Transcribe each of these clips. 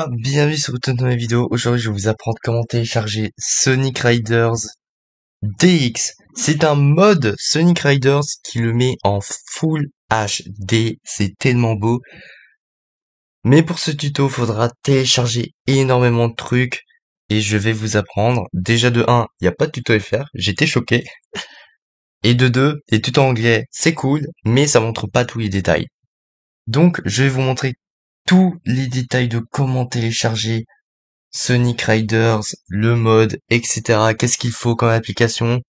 gars, bienvenue sur une nouvelle vidéo. Aujourd'hui, je vais vous apprendre comment télécharger Sonic Riders DX. C'est un mode Sonic Riders qui le met en Full HD. C'est tellement beau. Mais pour ce tuto, faudra télécharger énormément de trucs et je vais vous apprendre. Déjà de 1, il n'y a pas de tuto FR, j'étais choqué. Et de 2, les tutos anglais, c'est cool, mais ça montre pas tous les détails. Donc, je vais vous montrer tous les détails de comment télécharger Sonic Riders, le mode, etc. Qu'est-ce qu'il faut comme application?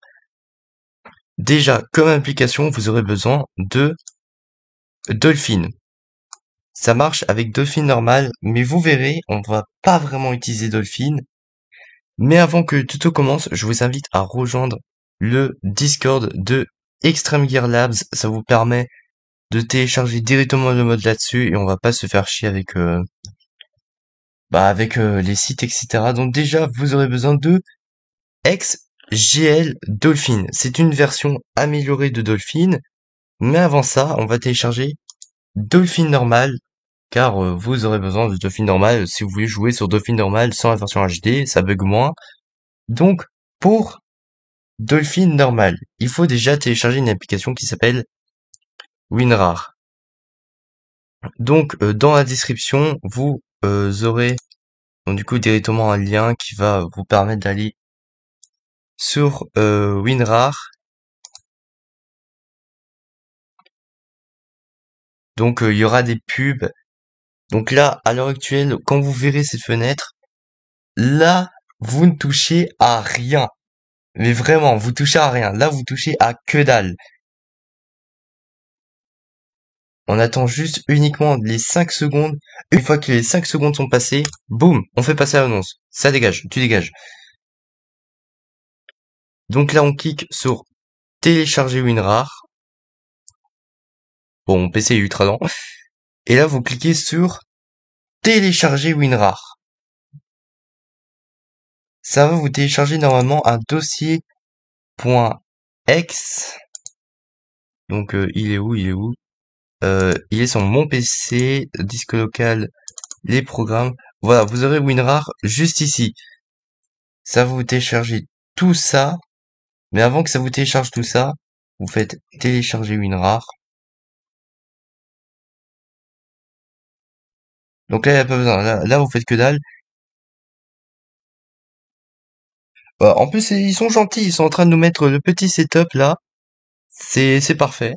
Déjà, comme application, vous aurez besoin de Dolphin. Ça marche avec Dolphin normal, mais vous verrez, on va pas vraiment utiliser Dolphin. Mais avant que le tuto commence, je vous invite à rejoindre le Discord de Extreme Gear Labs. Ça vous permet de télécharger directement le mode là-dessus et on va pas se faire chier avec les sites, etc. Donc déjà, vous aurez besoin de XGL Dolphin. C'est une version améliorée de Dolphin. Mais avant ça, on va télécharger Dolphin normal. Car vous aurez besoin de Dolphin normal si vous voulez jouer sur Dolphin normal sans la version HD. Ça bug moins. Donc, pour Dolphin normal, il faut déjà télécharger une application qui s'appelle WinRAR. Donc, dans la description, vous aurez donc du coup directement un lien qui va vous permettre d'aller sur WinRAR. Donc il y aura des pubs. Donc là, à l'heure actuelle, quand vous verrez cette fenêtre, là, vous ne touchez à rien. Mais vraiment, vous touchez à rien. Là, vous touchez à que dalle. On attend juste uniquement les 5 secondes. Une fois que les 5 secondes sont passées, boum, on fait passer l'annonce. Ça dégage, tu dégages. Donc là, on clique sur télécharger WinRAR. Bon, mon PC est ultra lent. Et là, vous cliquez sur télécharger WinRAR. Ça va vous télécharger normalement un dossier .exe. Donc il est où? Il est sur mon PC, disque local, les programmes. Voilà, vous aurez WinRAR juste ici. Ça va vous télécharger tout ça. Mais avant que ça vous télécharge tout ça, vous faites télécharger WinRAR. Donc là, il n'y a pas besoin. Là, vous faites que dalle. En plus, ils sont gentils. Ils sont en train de nous mettre le petit setup là. C'est parfait.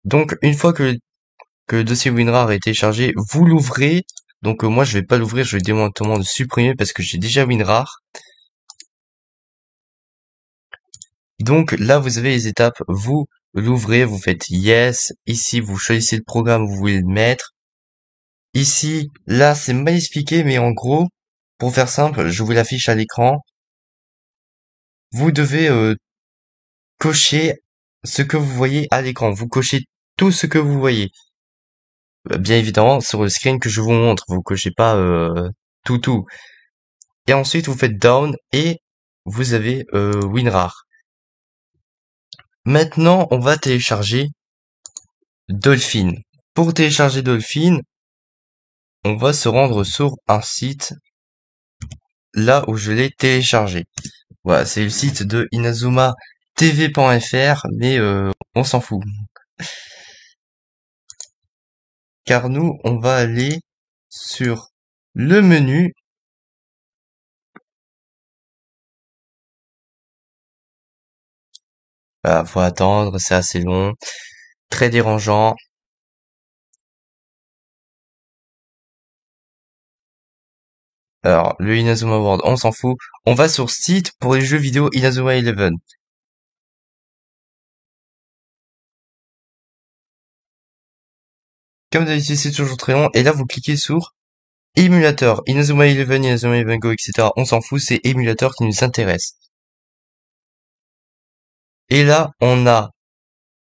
Donc, une fois que le dossier WinRAR est téléchargé, vous l'ouvrez. Donc moi je vais pas l'ouvrir, je vais directement le supprimer parce que j'ai déjà WinRAR. Donc là vous avez les étapes, vous l'ouvrez, vous faites yes, ici vous choisissez le programme où vous voulez le mettre. Ici, là c'est mal expliqué mais en gros, pour faire simple, je vous l'affiche à l'écran. Vous devez cocher ce que vous voyez à l'écran, vous cochez tout ce que vous voyez. Bien évidemment, sur le screen que je vous montre, vous cochez pas tout. Et ensuite, vous faites down et vous avez WinRAR. Maintenant, on va télécharger Dolphin. Pour télécharger Dolphin, on va se rendre sur un site là où je l'ai téléchargé. Voilà, c'est le site de inazumatv.fr, mais on s'en fout. Car nous, on va aller sur le menu. Voilà, faut attendre, c'est assez long, très dérangeant. Alors, le Inazuma World, on s'en fout. On va sur site pour les jeux vidéo Inazuma Eleven. Comme d'habitude, c'est toujours très long. Et là, vous cliquez sur émulateur. Inazuma Eleven Go, etc. On s'en fout, c'est émulateur qui nous intéresse. Et là, on a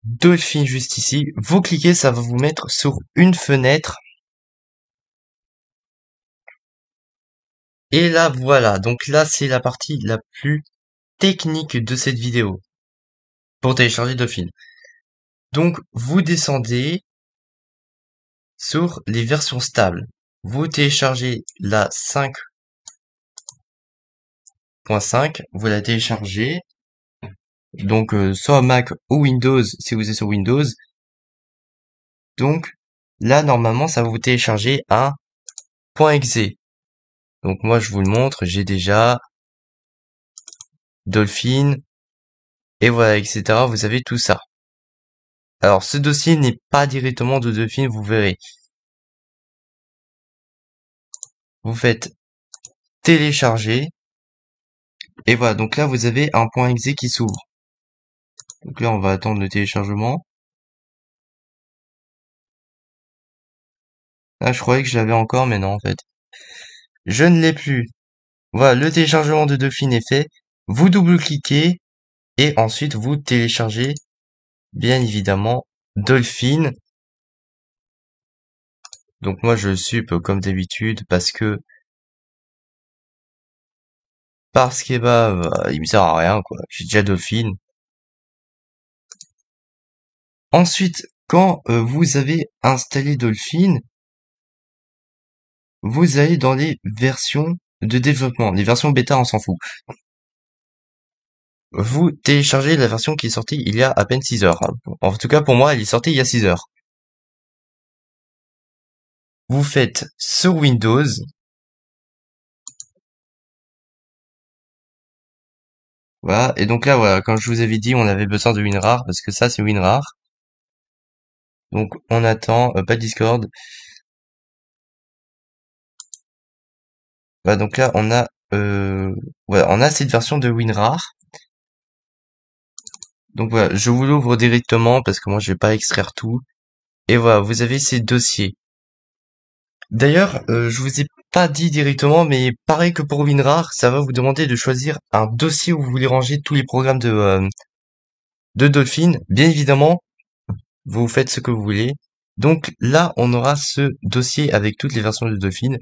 Dolphin juste ici. Vous cliquez, ça va vous mettre sur une fenêtre. Et là, voilà. Donc là, c'est la partie la plus technique de cette vidéo. Pour télécharger Dolphin. Donc, vous descendez sur les versions stables. vous téléchargez la 5.5, vous la téléchargez, donc soit Mac ou Windows si vous êtes sur Windows. Donc là, normalement, ça va vous télécharger un .exe. Donc moi, je vous le montre, j'ai déjà Dolphin, et voilà, etc. Vous avez tout ça. Alors, ce dossier n'est pas directement de Dolphin, vous verrez. Vous faites télécharger, et voilà, donc là, vous avez un .exe qui s'ouvre. Donc là, on va attendre le téléchargement. Là, je croyais que je l'avais encore, mais non, en fait. Je ne l'ai plus. Voilà, le téléchargement de Dolphin est fait. Vous double-cliquez, et ensuite, vous téléchargez, bien évidemment, Dolphin. Donc moi, je le sup comme d'habitude, parce que bah, il me sert à rien, quoi. J'ai déjà Dolphin. Ensuite, quand vous avez installé Dolphin, vous allez dans les versions de développement. Les versions bêta, on s'en fout. Vous téléchargez la version qui est sortie il y a à peine 6 heures. En tout cas, pour moi, elle est sortie il y a 6 heures. Vous faites sur Windows. Voilà. Et donc là, voilà, comme je vous avais dit, on avait besoin de WinRAR, parce que ça, c'est WinRAR. Donc, on attend, pas de Discord. Voilà, donc là, voilà, on a cette version de WinRAR. Donc voilà, je vous l'ouvre directement parce que moi je vais pas extraire tout. Et voilà, vous avez ces dossiers. D'ailleurs, je vous ai pas dit directement, mais pareil que pour WinRAR, ça va vous demander de choisir un dossier où vous voulez ranger tous les programmes de Dolphin. Bien évidemment, vous faites ce que vous voulez. Donc là, on aura ce dossier avec toutes les versions de Dolphin.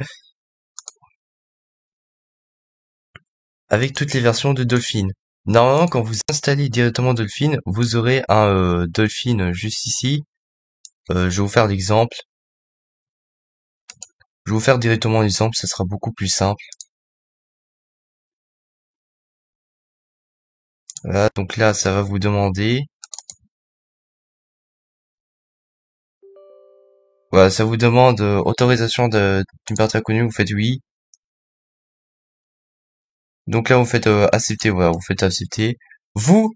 Avec toutes les versions de Dolphin. Normalement, quand vous installez directement Dolphin, vous aurez un Dolphin juste ici. Je vais vous faire l'exemple. Je vais vous faire directement l'exemple, ça sera beaucoup plus simple. Voilà, donc là, ça va vous demander. Voilà, ça vous demande autorisation d'une partie inconnue, vous faites oui. Donc là, vous faites accepter, voilà, vous faites accepter. Vous,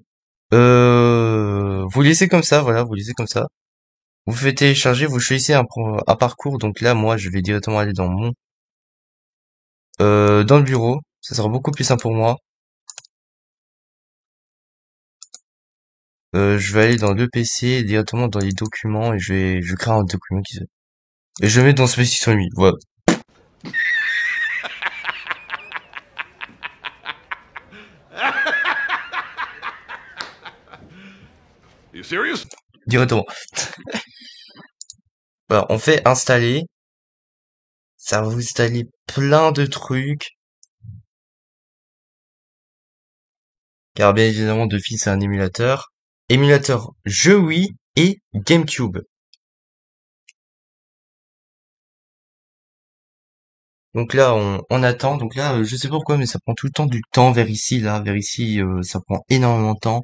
vous laissez comme ça, voilà, vous laissez comme ça. Vous faites télécharger, vous choisissez un parcours. Donc là, moi, je vais directement aller dans le bureau. Ça sera beaucoup plus simple pour moi. Je vais aller dans le PC, directement dans les documents, et je crée un document et je le mets dans Space History. Voilà. You serious? Directement. Voilà, on fait installer. Ça va vous installer plein de trucs. Car bien évidemment, Dolphin, c'est un émulateur. Émulateur jeu Wii et GameCube. Donc là, on attend. Donc là, je sais pas pourquoi, mais ça prend tout le temps du temps vers ici, là. Vers ici, ça prend énormément de temps.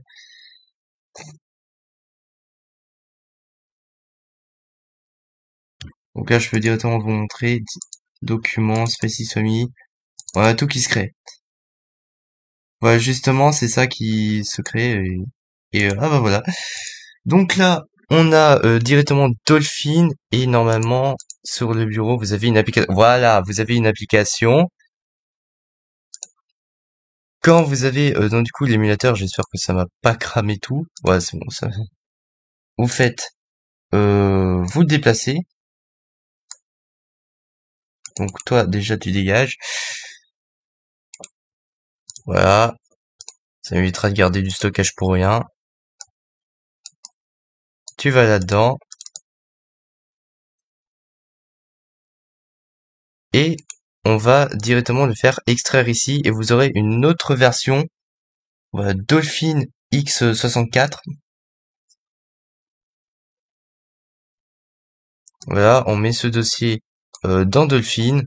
Donc là, je peux directement vous montrer. Documents, Space Family. Voilà, tout qui se crée. Voilà, justement, c'est ça qui se crée. Ah bah voilà. Donc là, on a directement Dolphin et normalement sur le bureau, vous avez une application. Voilà, vous avez une application. Quand vous avez donc du coup l'émulateur, j'espère que ça m'a pas cramé tout. Ouais, c'est bon ça. Vous faites, vous le déplacez. Donc toi déjà tu dégages. Voilà, ça m'évitera de garder du stockage pour rien. Tu vas là-dedans et on va directement le faire extraire ici et vous aurez une autre version. Voilà, Dolphin X64. Voilà, on met ce dossier dans Dolphin.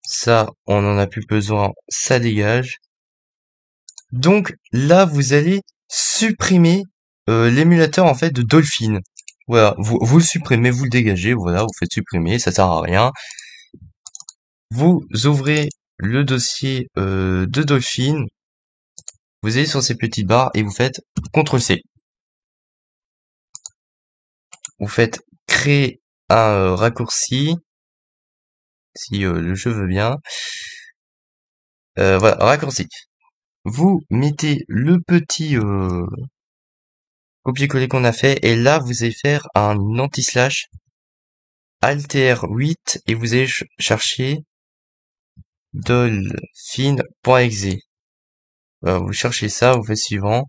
Ça, on n'en a plus besoin, ça dégage. Donc là, vous allez supprimer l'émulateur en fait de Dolphin. Voilà, vous le supprimez, vous le dégagez, voilà, vous faites supprimer, ça sert à rien. Vous ouvrez le dossier de Dolphin, vous allez sur ces petites barres et vous faites CTRL-C. Vous faites créer un raccourci, si le jeu veut bien. Voilà, raccourci. Vous mettez le petit copier-coller qu'on a fait et là vous allez faire un anti-slash Alt 8 et vous allez chercher dolphin.exe. Vous cherchez ça, vous faites suivant.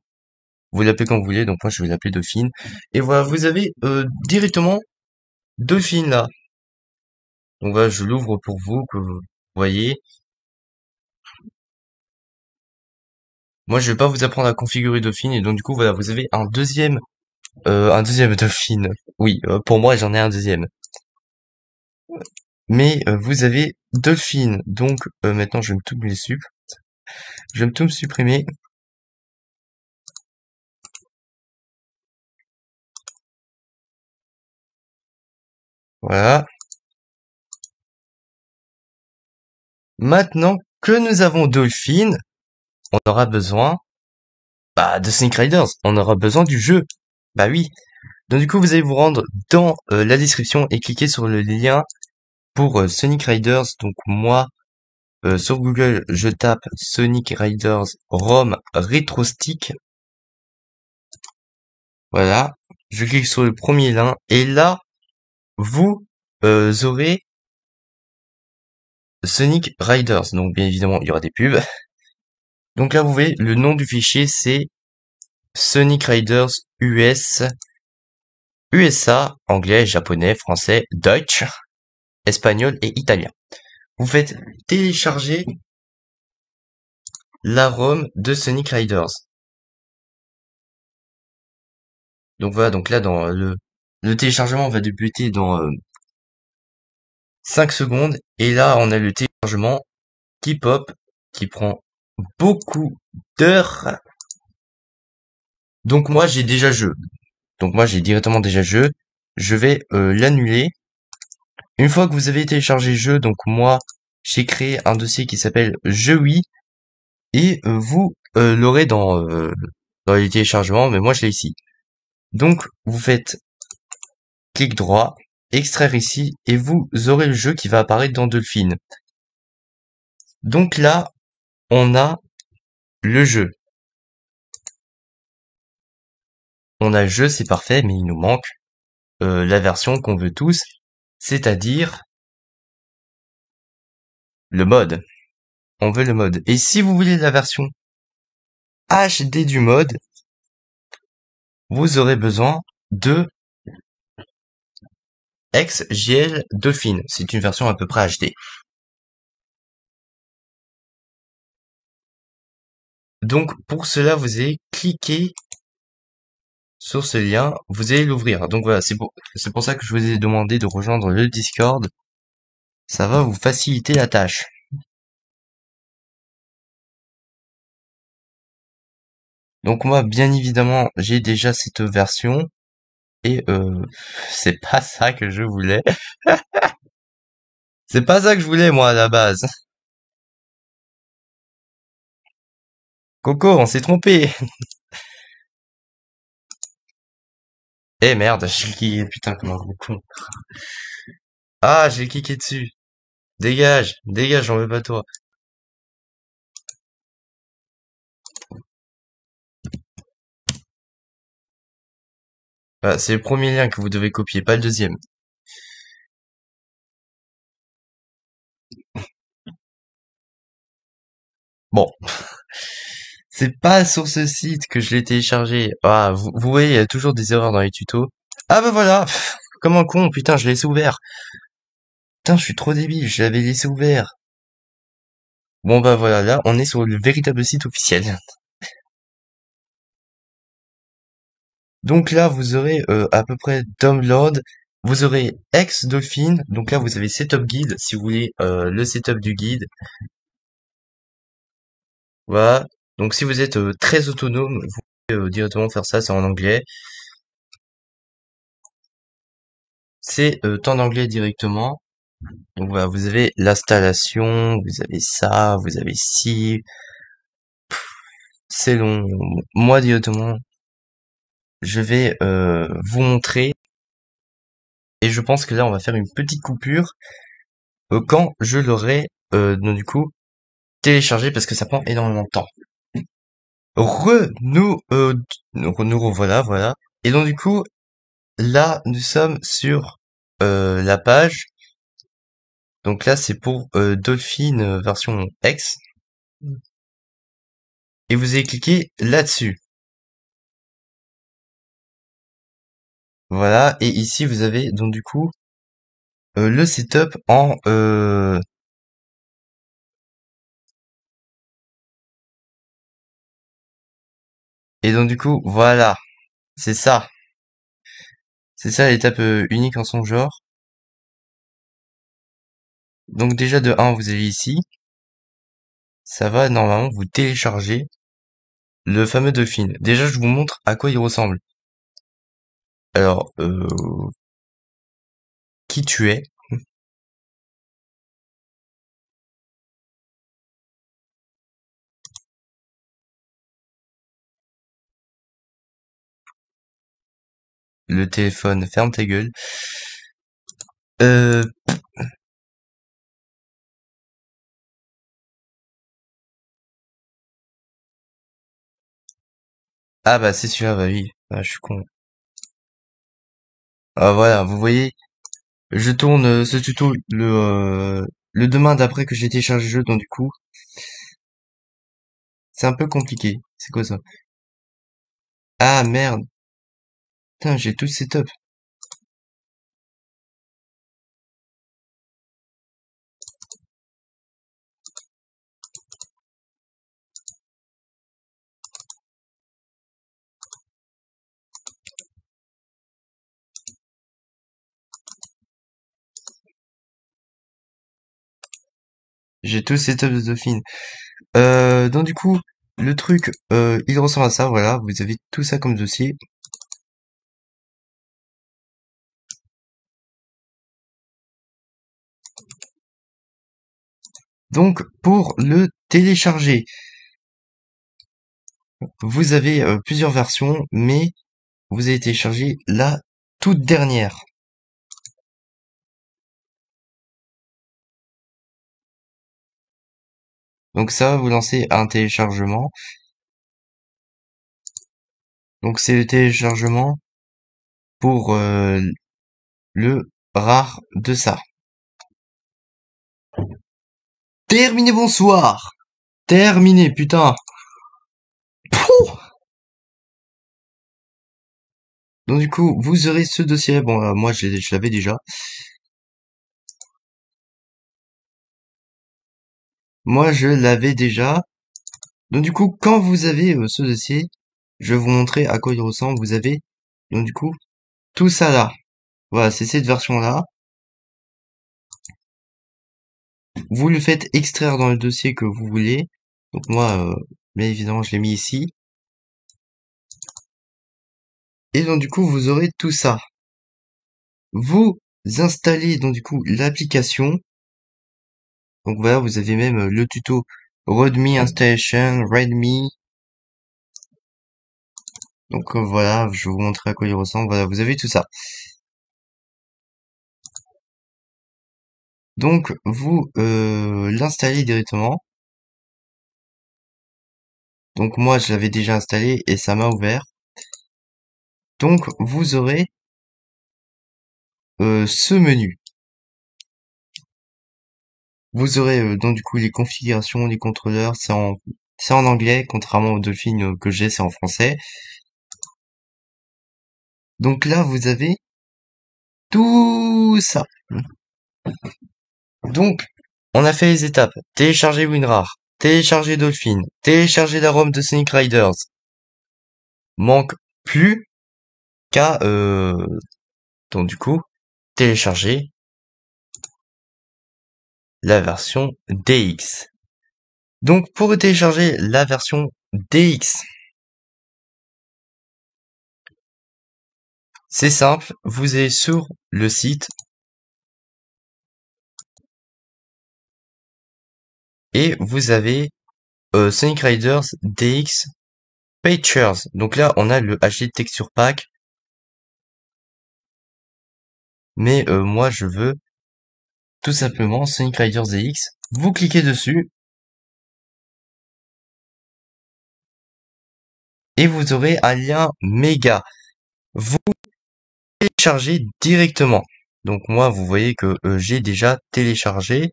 Vous l'appelez comme vous voulez, donc moi je vais l'appeler Dolphin. Et voilà, vous avez directement Dolphin là. Donc voilà, je l'ouvre pour vous, que vous voyez. Moi je vais pas vous apprendre à configurer Dolphin, et donc du coup voilà, vous avez un deuxième Dolphin. Oui, pour moi j'en ai un deuxième. Mais vous avez Dolphin, donc maintenant je vais tout me Je vais tout me supprimer. Voilà. Maintenant que nous avons Dolphin, on aura besoin de Sonic Riders. On aura besoin du jeu. Bah oui. Donc du coup, vous allez vous rendre dans la description et cliquer sur le lien pour Sonic Riders. Donc moi, sur Google, je tape Sonic Riders ROM Retro Stick. Voilà. Je clique sur le premier lien et là, vous aurez Sonic Riders. Donc bien évidemment, il y aura des pubs. Donc là, vous voyez, le nom du fichier, c'est Sonic Riders USA, anglais, japonais, français, Deutsch, espagnol et italien. Vous faites télécharger la ROM de Sonic Riders. Donc voilà, donc là dans le téléchargement va débuter dans 5 secondes et là on a le téléchargement qui pop, qui prend beaucoup d'heures. Donc moi j'ai déjà le jeu. Donc moi j'ai directement déjà le jeu. Je vais l'annuler. Une fois que vous avez téléchargé le jeu, donc moi j'ai créé un dossier qui s'appelle Jeux et vous l'aurez dans les téléchargements, mais moi je l'ai ici. Donc vous faites clic droit, extraire ici, et vous aurez le jeu qui va apparaître dans Dolphin. Donc là, on a le jeu. On a le jeu, c'est parfait, mais il nous manque la version qu'on veut tous, c'est-à-dire le mode. On veut le mode. Et si vous voulez la version HD du mode, vous aurez besoin de XGL Dolphin. C'est une version à peu près HD. Donc pour cela, vous allez cliquer sur ce lien, vous allez l'ouvrir. Donc voilà, c'est pour ça que je vous ai demandé de rejoindre le Discord. Ça va vous faciliter la tâche. Donc moi, bien évidemment, j'ai déjà cette version et c'est pas ça que je voulais. C'est pas ça que je voulais moi à la base. Coco, on s'est trompé. Eh merde, j'ai cliqué, putain, comment je con. Ah, j'ai cliqué dessus. Dégage, dégage, j'en veux pas toi. Ah, c'est le premier lien que vous devez copier, pas le deuxième. Bon, c'est pas sur ce site que je l'ai téléchargé. Ah, vous voyez, il y a toujours des erreurs dans les tutos. Ah bah voilà, comme un con, putain, je l'ai laissé ouvert. Putain, je suis trop débile, je l'avais laissé ouvert. Bon bah voilà, là, on est sur le véritable site officiel. Donc là, vous aurez à peu près download, vous aurez X Dolphin. Donc là, vous avez Setup Guide, si vous voulez le setup du guide. Voilà. Donc si vous êtes très autonome, vous pouvez directement faire ça, c'est en anglais. C'est en anglais directement. Donc voilà, vous avez l'installation, vous avez ça, vous avez ci. C'est long. Moi directement, je vais vous montrer. Et je pense que là, on va faire une petite coupure quand je l'aurai donc du coup téléchargé parce que ça prend énormément de temps. Nous revoilà, voilà. Et donc du coup, là, nous sommes sur la page. Donc là, c'est pour Dolphin version X. Et vous allez cliquer là-dessus. Voilà. Et ici, vous avez donc du coup le setup en et donc du coup, voilà. C'est ça. C'est ça l'étape unique en son genre. Donc déjà de 1, vous avez ici. Ça va normalement vous télécharger le fameux Dolphin. Déjà, je vous montre à quoi il ressemble. Alors, qui tu es? Le téléphone, ferme ta gueule. Euh, ah bah c'est celui-là, bah oui. Ah, je suis con. Ah voilà, vous voyez, je tourne ce tuto le demain d'après que j'ai téléchargé le jeu, donc du coup, c'est un peu compliqué. C'est quoi ça? Ah merde, putain, j'ai tout le setup. J'ai tout le setup de Dauphine. Donc du coup, le truc, il ressemble à ça, voilà, vous avez tout ça comme dossier. Donc, pour le télécharger, vous avez plusieurs versions, mais vous allez télécharger la toute dernière. Donc ça va vous lancer un téléchargement. Donc c'est le téléchargement pour le rare de ça. Terminé, bonsoir. Terminé, putain. Pouh. Donc du coup, vous aurez ce dossier. Bon, moi je l'avais déjà. Moi je l'avais déjà. Donc du coup, quand vous avez ce dossier, je vais vous montrer à quoi il ressemble. Vous avez donc du coup tout ça là. Voilà, c'est cette version-là. Vous le faites extraire dans le dossier que vous voulez. Donc moi, bien évidemment, je l'ai mis ici. Et donc du coup, vous aurez tout ça. Vous installez donc du coup l'application. Donc voilà, vous avez même le tuto README Installation, README. Donc voilà, je vais vous montrer à quoi il ressemble. Voilà, vous avez tout ça. Donc vous l'installez directement. Donc moi, je l'avais déjà installé et ça m'a ouvert. Donc vous aurez ce menu. Vous aurez donc du coup les configurations, les contrôleurs, c'est en anglais, contrairement au Dolphin que j'ai, c'est en français. Donc là, vous avez tout ça. Donc, on a fait les étapes. Télécharger WinRAR, télécharger Dolphin, télécharger la ROM de Sonic Riders. Manque plus qu'à donc du coup télécharger la version DX. Donc pour télécharger la version DX, c'est simple, vous allez sur le site et vous avez Sonic Riders DX Pictures. Donc là, on a le HD Texture Pack. Mais moi, je veux tout simplement Sonic Riders DX. Vous cliquez dessus. Et vous aurez un lien méga. Vous téléchargez directement. Donc moi, vous voyez que j'ai déjà téléchargé.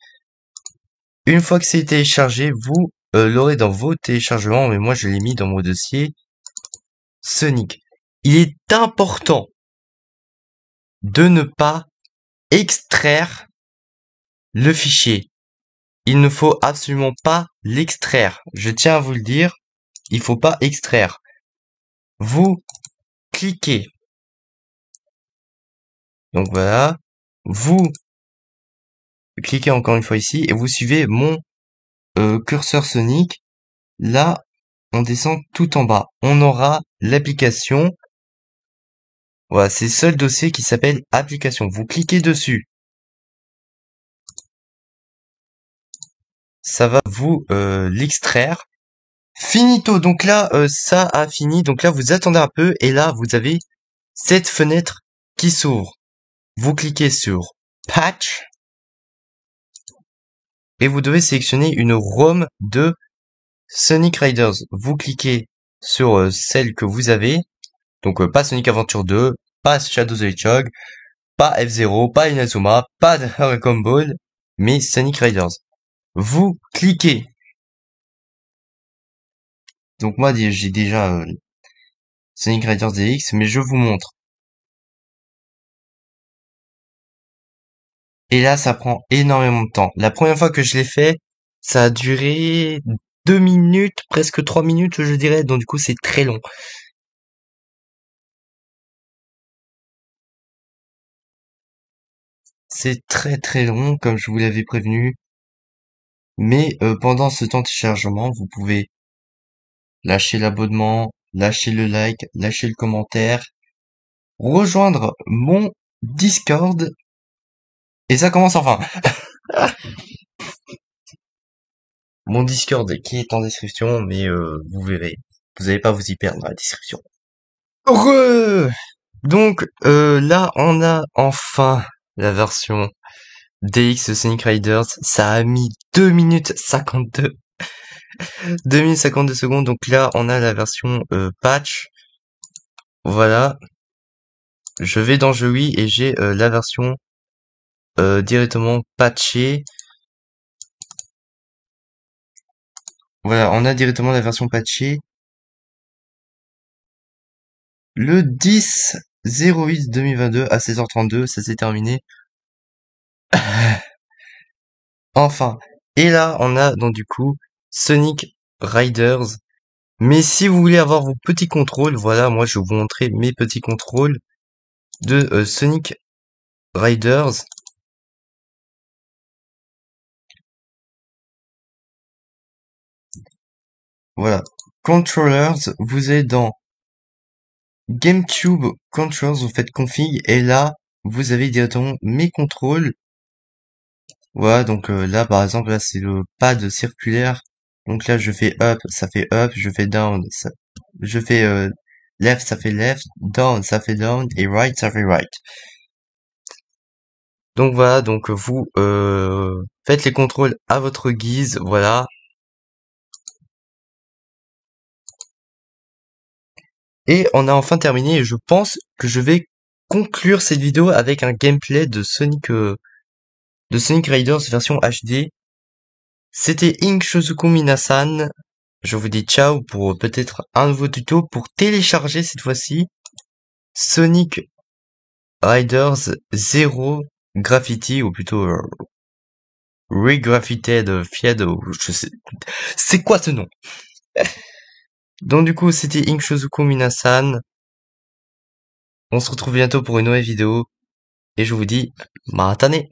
Une fois que c'est téléchargé, vous l'aurez dans vos téléchargements. Mais moi, je l'ai mis dans mon dossier Sonic. Il est important de ne pas extraire le fichier. Il ne faut absolument pas l'extraire. Je tiens à vous le dire, il faut pas extraire. Vous cliquez. Donc voilà. Vous cliquez encore une fois ici et vous suivez mon curseur Sonic. Là, on descend tout en bas. On aura l'application. Voilà, c'est le seul dossier qui s'appelle application. Vous cliquez dessus. Ça va vous l'extraire. Finito. Donc là, ça a fini. Donc là, vous attendez un peu et là, vous avez cette fenêtre qui s'ouvre. Vous cliquez sur Patch et vous devez sélectionner une ROM de Sonic Riders. Vous cliquez sur celle que vous avez. Donc pas Sonic Adventure 2, pas Shadow the Hedgehog, pas F-Zero, pas Inazuma, pas Dragon Ball, mais Sonic Riders. Vous cliquez. Donc moi j'ai déjà Sonic Riders DX, mais je vous montre. Et là, ça prend énormément de temps. La première fois que je l'ai fait, ça a duré 2 minutes, presque 3 minutes, je dirais. Donc du coup, c'est très long. C'est très très long, comme je vous l'avais prévenu. Mais pendant ce temps de chargement, vous pouvez lâcher l'abonnement, lâcher le like, lâcher le commentaire, rejoindre mon Discord. Et ça commence enfin. Mon Discord qui est en description, mais vous verrez. Vous n'allez pas vous y perdre dans la description. Heureux! Donc là, on a enfin la version DX Sonic Riders. Ça a mis 2 minutes 52. 2 minutes 52 secondes. Donc là, on a la version patch. Voilà. Je vais dans Jeux Wii et j'ai la version directement patchée. Voilà, on a directement la version patchée. Le 10/08/2022 à 16h32, ça s'est terminé. Enfin. Et là, on a donc du coup Sonic Riders. Mais si vous voulez avoir vos petits contrôles, voilà, moi je vais vous montrer mes petits contrôles de Sonic Riders. Voilà. Controllers, vous êtes dans GameCube Controls, vous faites config et là, vous avez directement mes contrôles. Voilà, donc là par exemple, là c'est le pad circulaire. Donc là je fais up, ça fait up, je fais down, je fais left, ça fait left, down, ça fait down et right, ça fait right. Donc voilà, donc vous faites les contrôles à votre guise, voilà. Et on a enfin terminé et je pense que je vais conclure cette vidéo avec un gameplay de Sonic Riders version HD. C'était Ink Shozuku Minasan. Je vous dis ciao pour peut-être un nouveau tuto pour télécharger cette fois-ci Sonic Riders Zero Graffiti ou plutôt Regraffited Fied, je sais. C'est quoi ce nom? Donc du coup, c'était Ink Shozuku Minasan. On se retrouve bientôt pour une nouvelle vidéo. et je vous dis matane.